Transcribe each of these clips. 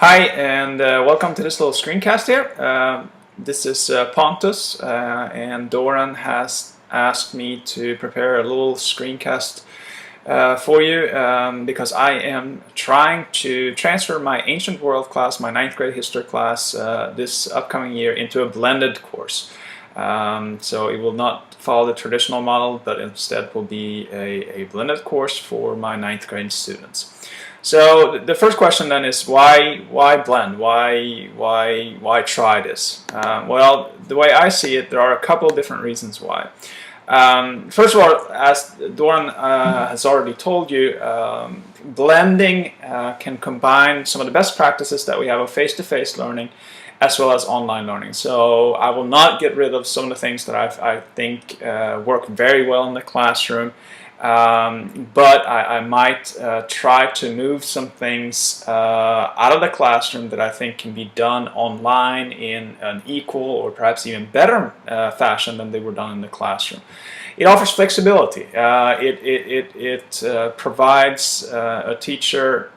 Hi, and welcome to this little screencast here. This is Pontus, and Doran has asked me to prepare a little screencast for you because I am trying to transfer my Ancient World class, my 9th grade history class, this upcoming year into a blended course. So it will not follow the traditional model, but instead will be a blended course for my 9th grade students. So the first question then is why blend? Why try this? Well, the way I see it, there are a couple of different reasons why. First of all, as Doran has already told you, blending can combine some of the best practices that we have of face-to-face learning as well as online learning. So I will not get rid of some of the things that I think work very well in the classroom. But I might try to move some things out of the classroom that I think can be done online in an equal or perhaps even better fashion than they were done in the classroom. It offers flexibility. It provides a teacher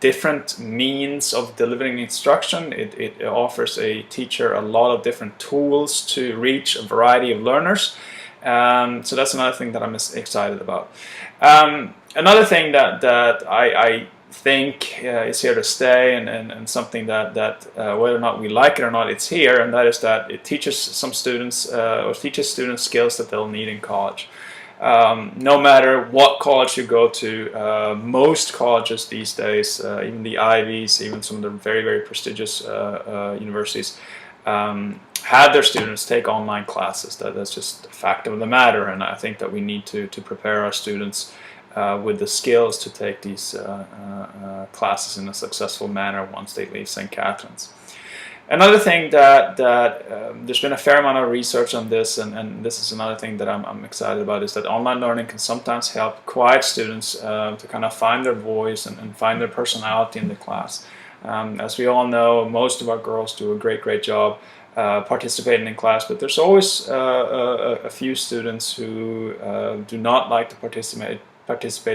different means of delivering instruction. It offers a teacher a lot of different tools to reach a variety of learners. So that's another thing that I'm excited about. Another thing that I think is here to stay, and something that whether or not we like it or not, it's here, and that is that it teaches some students or teaches students skills that they'll need in college. No matter what college you go to, most colleges these days, even the Ivies, even some of the very prestigious universities, had their students take online classes. That's just a fact of the matter, and I think that we need to prepare our students with the skills to take these classes in a successful manner once they leave St. Catherine's. Another thing that there's been a fair amount of research on this, and this is another thing that I'm excited about, is that online learning can sometimes help quiet students to kind of find their voice and find their personality in the class. As we all know, most of our girls do a great job participating in class, but there's always a few students who do not like to participate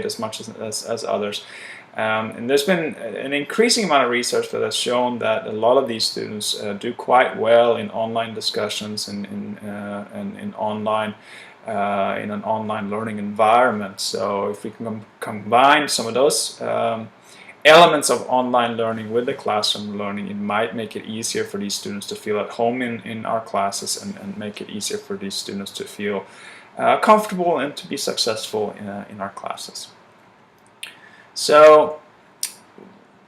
as much as others. And there's been an increasing amount of research that has shown that a lot of these students do quite well in online discussions and in an online learning environment. So if we can combine some of those elements of online learning with the classroom learning, it might make it easier for these students to feel at home in our classes, and make it easier for these students to feel comfortable and to be successful in our classes. So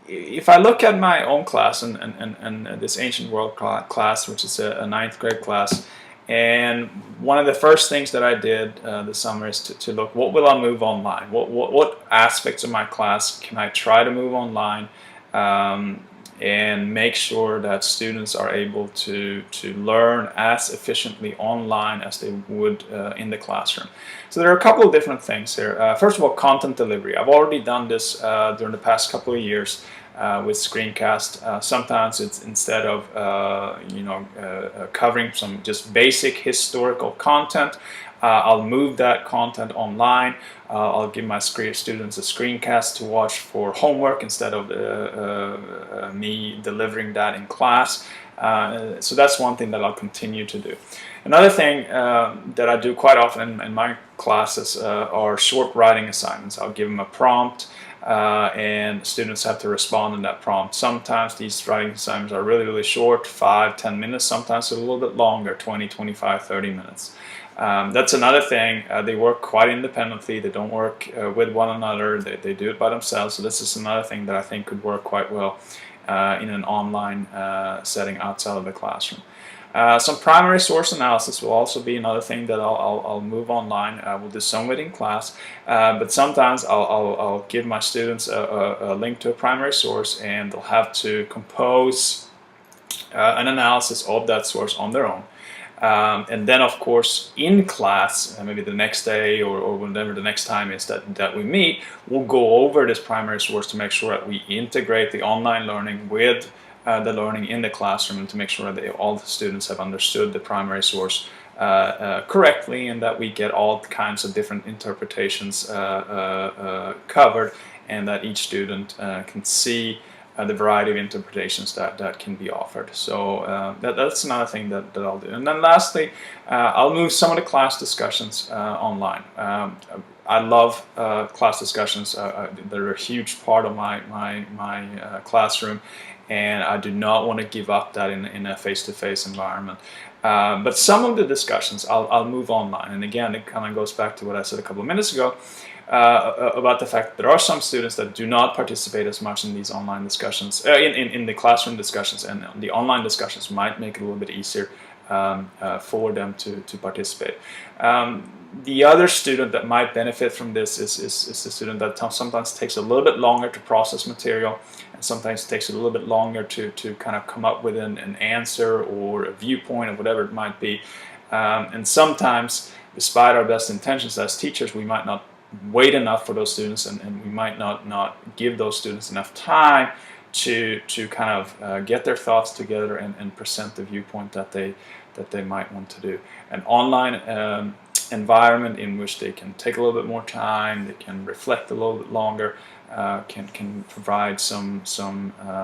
if I look at my own class and this Ancient World class, which is a 9th grade class, and one of the first things that I did this summer is to look, what will I move online? What aspects of my class can I try to move online and make sure that students are able to learn as efficiently online as they would in the classroom. So there are a couple of different things here. First of all, content delivery. I've already done this during the past couple of years with screencast. Sometimes it's instead of covering some just basic historical content, I'll move that content online. I'll give my students a screencast to watch for homework instead of me delivering that in class. So that's one thing that I'll continue to do. Another thing that I do quite often in my classes are short writing assignments. I'll give them a prompt, and students have to respond in that prompt. Sometimes these writing assignments are really short, 5-10 minutes, sometimes a little bit longer, 20, 25, 30 minutes. That's another thing. They work quite independently. They don't work with one another. They do it by themselves. So this is another thing that I think could work quite well in an online setting outside of the classroom. Some primary source analysis will also be another thing that I'll move online. We'll do some of it in class, but sometimes I'll give my students a link to a primary source, and they'll have to compose an analysis of that source on their own. And then, of course, in class, maybe the next day or whenever the next time is that we meet, we'll go over this primary source to make sure that we integrate the online learning with the learning in the classroom, and to make sure that all the students have understood the primary source correctly, and that we get all kinds of different interpretations covered, and that each student can see the variety of interpretations that can be offered. So that's another thing that I'll do. And then lastly, I'll move some of the class discussions online. I love class discussions. They're a huge part of my classroom, and I do not want to give up that in a face-to-face environment. But some of the discussions I'll move online. And again, it kind of goes back to what I said a couple of minutes ago about the fact that there are some students that do not participate as much in these online discussions, in the classroom discussions, and the online discussions might make it a little bit easier for them to participate. The other student that might benefit from this is the student that sometimes takes a little bit longer to process material, and sometimes takes a little bit longer to kind of come up with an answer or a viewpoint or whatever it might be. And sometimes, despite our best intentions as teachers, we might not wait enough for those students, and we might not give those students enough time to kind of get their thoughts together and present the viewpoint that they might want to do. An online environment in which they can take a little bit more time, they can reflect a little bit longer, can provide some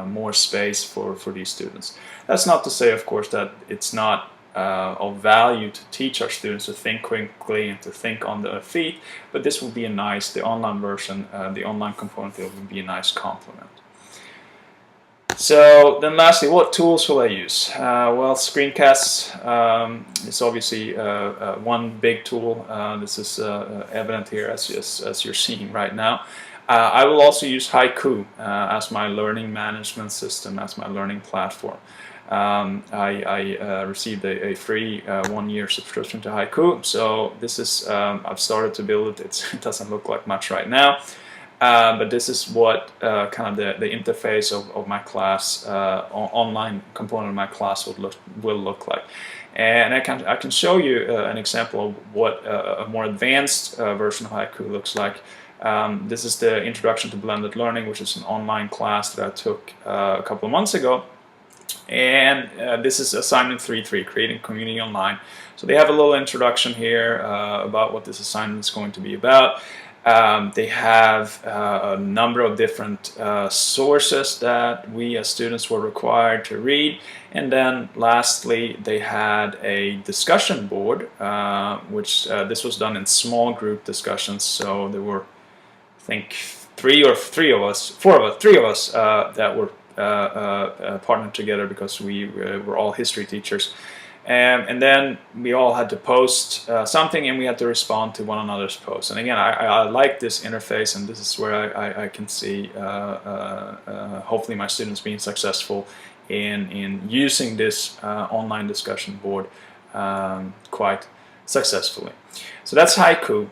more space for these students. That's not to say, of course, that it's not of value to teach our students to think quickly and to think on their feet, but this will be the online version, the online component, it will be a nice complement. So then lastly, what tools will I use? Well, screencasts is obviously one big tool. This is evident here as you're seeing right now. I will also use Haiku as my learning management system, as my learning platform. I received a free 1-year subscription to Haiku, so this is, I've started to build it. It doesn't look like much right now. But this is what kind of the interface of my class, online component of my class will look like. And I can show you an example of what a more advanced version of Haiku looks like. This is the Introduction to Blended Learning, which is an online class that I took a couple of months ago. And this is assignment 3.3, creating community online. So they have a little introduction here about what this assignment is going to be about. They have a number of different sources that we as students were required to read, and then lastly they had a discussion board, which this was done in small group discussions. So there were, I think, three of us that were partnered together because we were all history teachers. And then we all had to post something, and we had to respond to one another's posts. And again, I like this interface, and this is where I can see hopefully my students being successful in using this online discussion board quite successfully. So that's Haiku.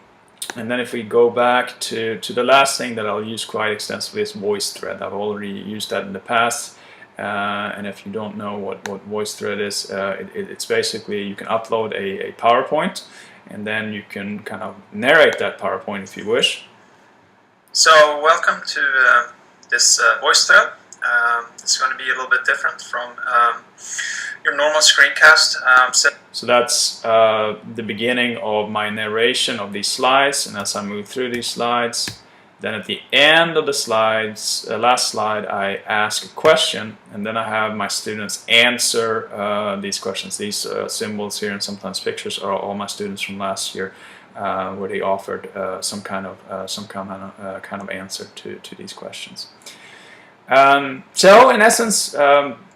And then if we go back to the last thing that I'll use quite extensively is VoiceThread. I've already used that in the past. And if you don't know what VoiceThread is, it's basically you can upload a PowerPoint, and then you can kind of narrate that PowerPoint if you wish. So welcome to this VoiceThread. It's going to be a little bit different from your normal screencast. So that's the beginning of my narration of these slides, and as I move through these slides, then at the end of the slides, last slide, I ask a question, and then I have my students answer these questions. These symbols here and sometimes pictures are all my students from last year, where they offered some kind of answer to these questions. So in essence,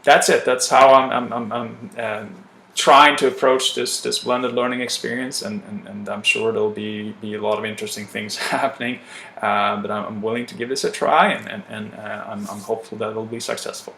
that's it. That's how I'm trying to approach this blended learning experience, and I'm sure there'll be a lot of interesting things happening, but I'm willing to give this a try, and I'm hopeful that it'll be successful.